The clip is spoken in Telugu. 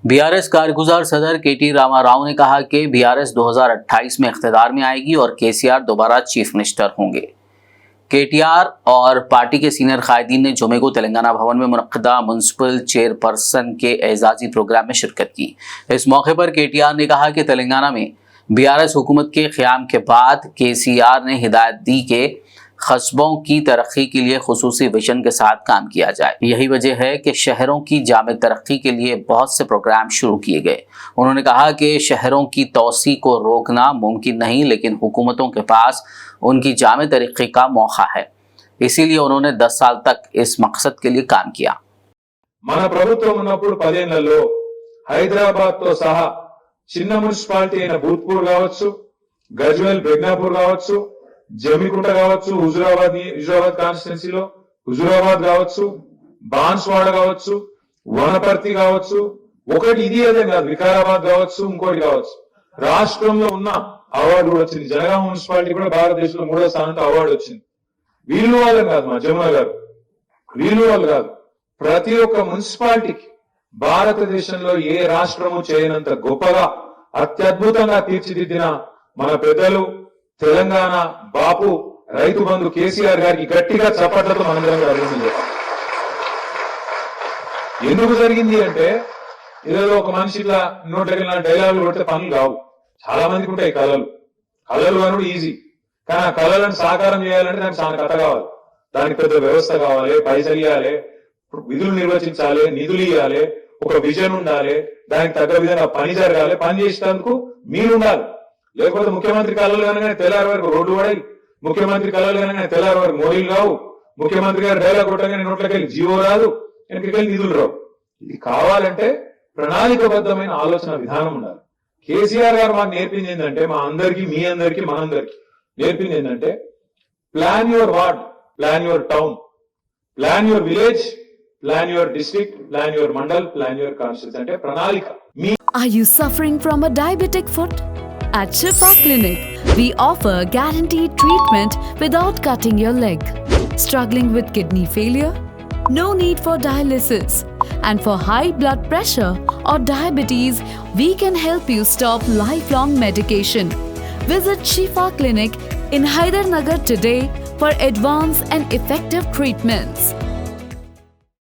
बीआरएस कारगुजार सदर केटी रामा राव ने कहा कि बीआरएस 2028 में इख्तिदार में आएगी और केसीआर दोबारा चीफ मिनिस्टर होंगे। केटीआर और पार्टी के सीनियर कायदीन ने जुमे को तेलंगाना भवन में मुनक्किदा म्युनिसिपल चेयरपर्सन के एजाजी प्रोग्राम में शिरकत की। इस मौके पर केटीआर ने कहा कि तेलंगाना में बीआरएस हुकूमत के क़याम के बाद केसीआर ने हिदायत दी कि कस्बों की तरक्की के लिए खुसूसी विजन के साथ काम किया जाए। यही वजह है कि शहरों की जामिद तरक्की के लिए बहुत से प्रोग्राम शुरू किए गए। उन्होंने कहा कि शहरों की तोसी को रोकना मुमकिन नहीं, लेकिन हुकूमतों के पास उनकी जामिद तरक्की का मौका है। इसीलिए उन्होंने 10 साल तक इस मकसद के लिए काम किया। మన ప్రభుత్వం ఉన్నప్పుడు 10 ఏళ్లలో హైదరాబాద్ తో సహా చిన్న మున్సిపాలిటీ అయిన భూత్పూర్ కావచ్చు, గజ్వేల్ బెగ్నాపూర్ కావచ్చు, జమికుంట కావచ్చు, హుజురాబాద్ కాన్స్టిట్యున్సీలో హుజురాబాద్ కావచ్చు, బాన్స్వాడ కావచ్చు, వనపర్తి కావచ్చు, ఒకటి ఇది అదే కాదు, వికారాబాద్ కావచ్చు, ఇంకోటి కావచ్చు, రాష్ట్రంలో ఉన్న అవార్డు కూడా వచ్చింది. జనగామ మున్సిపాలిటీ కూడా భారతదేశంలో 3వ స్థానంతో అవార్డు వచ్చింది. వీళ్ళు వాళ్ళు కాదు, మా జమున గారు వీళ్ళు వాళ్ళు కాదు, ప్రతి ఒక్క మున్సిపాలిటీకి భారతదేశంలో ఏ రాష్ట్రము చేయనంత గొప్పగా అత్యద్భుతంగా తీర్చిదిద్దిన మన పెద్దలు తెలంగాణ బాపు రైతు బంధు కేసీఆర్ గారికి గట్టిగా చప్పట్లతో మనందరం అభినందన. ఎందుకు జరిగింది అంటే ఏదో ఒక మనిషి ఇట్లా నోట్లకి డైలాగులు కొడితే పనులు కావు. చాలా మందికి ఉంటాయి కళలు అనుడు ఈజీ, కానీ ఆ కళలను సాకారం చేయాలంటే దానికి చాలా కథ కావాలి, దానికి పెద్ద వ్యవస్థ కావాలి, పైసలు ఇవ్వాలి, విధులు నిర్వచించాలి, నిధులు ఇవ్వాలి, ఒక విజన్ ఉండాలి, దానికి తగ్గ విధంగా పని జరగాలి. పని చేసేందుకు మీరు ఉండాలి. లేకపోతే ముఖ్యమంత్రి కళలు కనుక తెల్లారి వరకు రోడ్డు పడాయి, ముఖ్యమంత్రి కళలు కనుక తెల్లారి వరకు మోడీలు రావు, ముఖ్యమంత్రి గారు డైలాగ్ కొట్టగానే నోట్లకి వెళ్ళి జీవో రాదు, వెనకకెళ్ళి నిధులు రావు. ఇది కావాలంటే ప్రణాళికబద్ధమైన ఆలోచన విధానం ఉండాలి. కేసీఆర్ గారు మాకు నేర్పింది ఏంటంటే, మా అందరికీ, మీ అందరికీ, మనందరికీ నేర్పింది ఏంటంటే, plan your ward, plan your town, plan your village, plan your district, plan your mandal, plan your constituency. అంటే ప్రణాళిక. Are you suffering from a diabetic foot? At Shifa Clinic, we offer guaranteed treatment without cutting your leg. Struggling with kidney failure? No need for dialysis. And for high blood pressure or diabetes, we can help you stop lifelong medication. Visit Shifa Clinic in Hydernagar today for advanced and effective treatments.